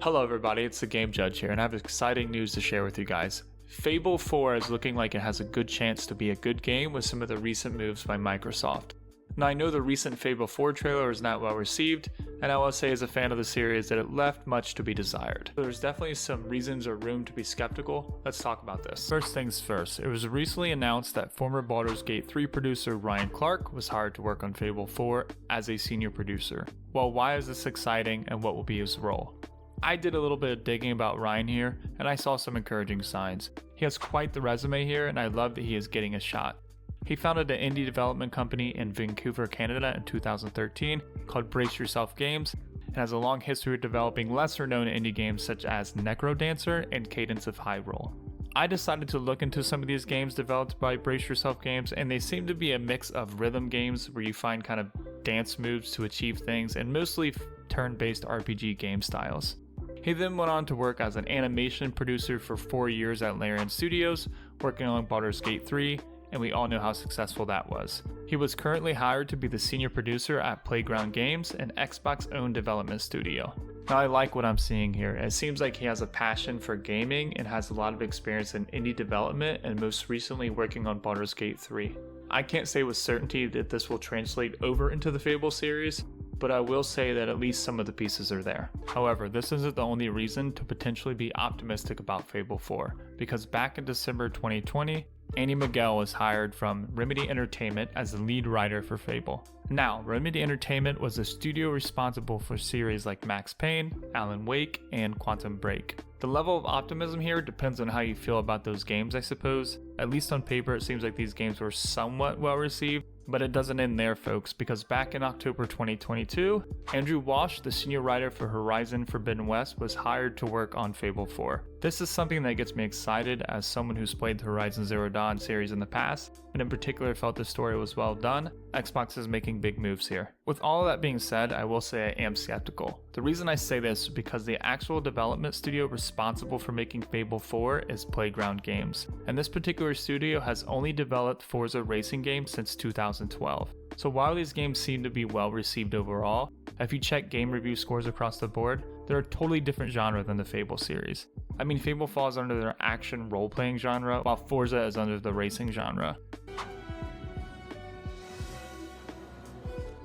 Hello everybody, it's the Game Judge here, and I have exciting news to share with you guys. Fable 4 is looking like it has a good chance to be a good game with some of the recent moves by Microsoft. Now I know the recent Fable 4 trailer is not well received, and I will say as a fan of the series that it left much to be desired. There's definitely some reasons or room to be skeptical. Let's talk about this. First things first, it was recently announced that former Baldur's Gate 3 producer Ryan Clark was hired to work on Fable 4 as a senior producer. Well, why is this exciting and what will be his role? I did a little bit of digging about Ryan here, and I saw some encouraging signs. He has quite the resume here, and I love that he is getting a shot. He founded an indie development company in Vancouver, Canada in 2013 called Brace Yourself Games, and has a long history of developing lesser known indie games such as Necrodancer and Cadence of Hyrule. I decided to look into some of these games developed by Brace Yourself Games, and they seem to be a mix of rhythm games where you find kind of dance moves to achieve things, and mostly turn-based RPG game styles. He then went on to work as an animation producer for 4 years at Larian Studios, working on Baldur's Gate 3, and we all know how successful that was. He was currently hired to be the senior producer at Playground Games, an Xbox-owned development studio. Now I like what I'm seeing here. It seems like he has a passion for gaming and has a lot of experience in indie development, and most recently working on Baldur's Gate 3. I can't say with certainty that this will translate over into the Fable series, but I will say that at least some of the pieces are there. However, this isn't the only reason to potentially be optimistic about Fable 4, because back in December 2020, Andy Miguel was hired from Remedy Entertainment as the lead writer for Fable. Now, Remedy Entertainment was the studio responsible for series like Max Payne, Alan Wake, and Quantum Break. The level of optimism here depends on how you feel about those games, I suppose. At least on paper, it seems like these games were somewhat well received, but it doesn't end there, folks, because back in October 2022, Andrew Walsh, the senior writer for Horizon Forbidden West, was hired to work on Fable 4. This is something that gets me excited as someone who's played the Horizon Zero Dawn series in the past, and in particular felt the story was well done. Xbox is making big moves here. With all of that being said, I will say I am skeptical. The reason I say this is because the actual development studio responsible for making Fable 4 is Playground Games, and this particular studio has only developed Forza racing games since 2012. So while these games seem to be well received overall, if you check game review scores across the board, they're a totally different genre than the Fable series. I mean, Fable falls under their action role-playing genre, while Forza is under the racing genre.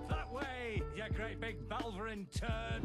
That way, you great big Balverin turd!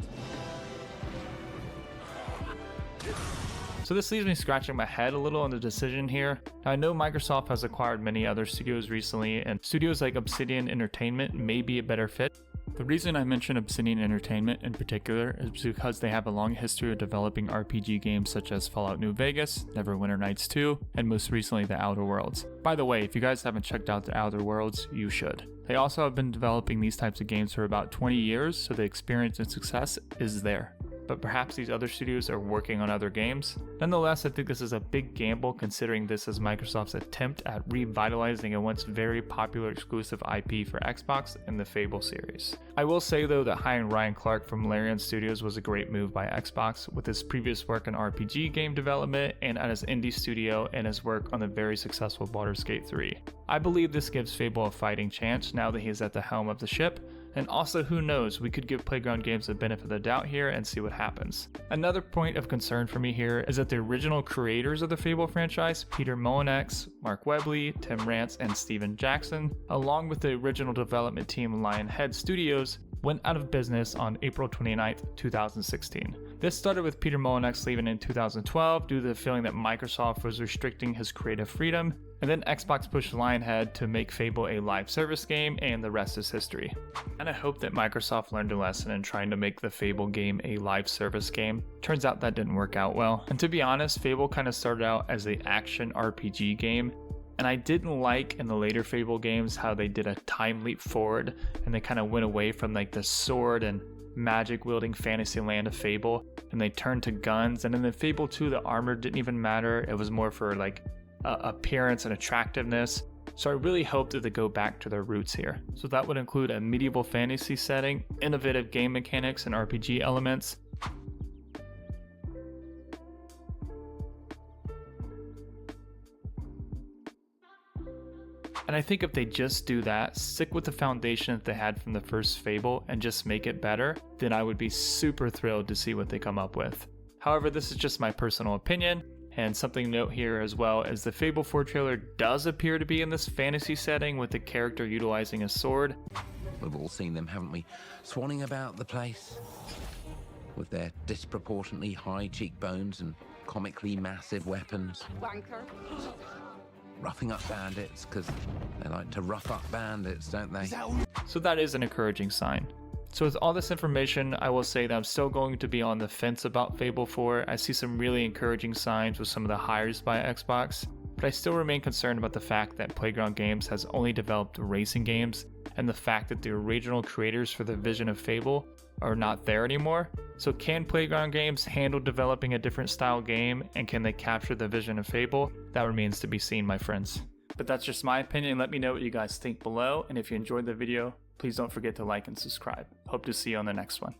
So this leaves me scratching my head a little on the decision here. Now, I know Microsoft has acquired many other studios recently, and studios like Obsidian Entertainment may be a better fit. The reason I mention Obsidian Entertainment in particular is because they have a long history of developing RPG games such as Fallout New Vegas, Neverwinter Nights 2, and most recently The Outer Worlds. By the way, if you guys haven't checked out The Outer Worlds, you should. They also have been developing these types of games for about 20 years, so the experience and success is there. But perhaps these other studios are working on other games. Nonetheless, I think this is a big gamble considering this is Microsoft's attempt at revitalizing a once very popular exclusive IP for Xbox in the Fable series. I will say though that hiring Ryan Clark from Larian Studios was a great move by Xbox with his previous work in RPG game development and at his indie studio and his work on the very successful Baldur's Gate 3. I believe this gives Fable a fighting chance now that he is at the helm of the ship. And also, who knows, we could give Playground Games the benefit of the doubt here and see what happens. Another point of concern for me here is that the original creators of the Fable franchise, Peter Molyneux, Mark Webley, Tim Rance, and Steven Jackson, along with the original development team Lionhead Studios, went out of business on April 29, 2016. This started with Peter Molyneux leaving in 2012 due to the feeling that Microsoft was restricting his creative freedom, and then Xbox pushed Lionhead to make Fable a live service game, and the rest is history. And I hope that Microsoft learned a lesson in trying to make the Fable game a live service game. Turns out that didn't work out well. And to be honest, Fable kind of started out as an action RPG game, and I didn't like in the later Fable games how they did a time leap forward and they kind of went away from like the sword and magic wielding fantasy land of Fable and they turned to guns. And in the Fable 2, the armor didn't even matter. It was more for like appearance and attractiveness. So I really hope that they go back to their roots here. So that would include a medieval fantasy setting, innovative game mechanics and RPG elements, And I think if they just do that, stick with the foundation that they had from the first Fable and just make it better, then I would be super thrilled to see what they come up with. However, this is just my personal opinion, and something to note here as well is the Fable 4 trailer does appear to be in this fantasy setting with the character utilizing a sword. We've all seen them, haven't we? Swanning about the place with their disproportionately high cheekbones and comically massive weapons. Wanker. Roughing up bandits, because they like to rough up bandits, don't they? So that is an encouraging sign. So with all this information, I will say that I'm still going to be on the fence about Fable 4. I see some really encouraging signs with some of the hires by Xbox, but I still remain concerned about the fact that Playground Games has only developed racing games, and the fact that the original creators for the vision of Fable are not there anymore. So can Playground Games handle developing a different style game, and can they capture the vision of Fable? That remains to be seen, my friends. But that's just my opinion. Let me know what you guys think below, and if you enjoyed the video, please don't forget to like and subscribe. Hope to see you on the next one.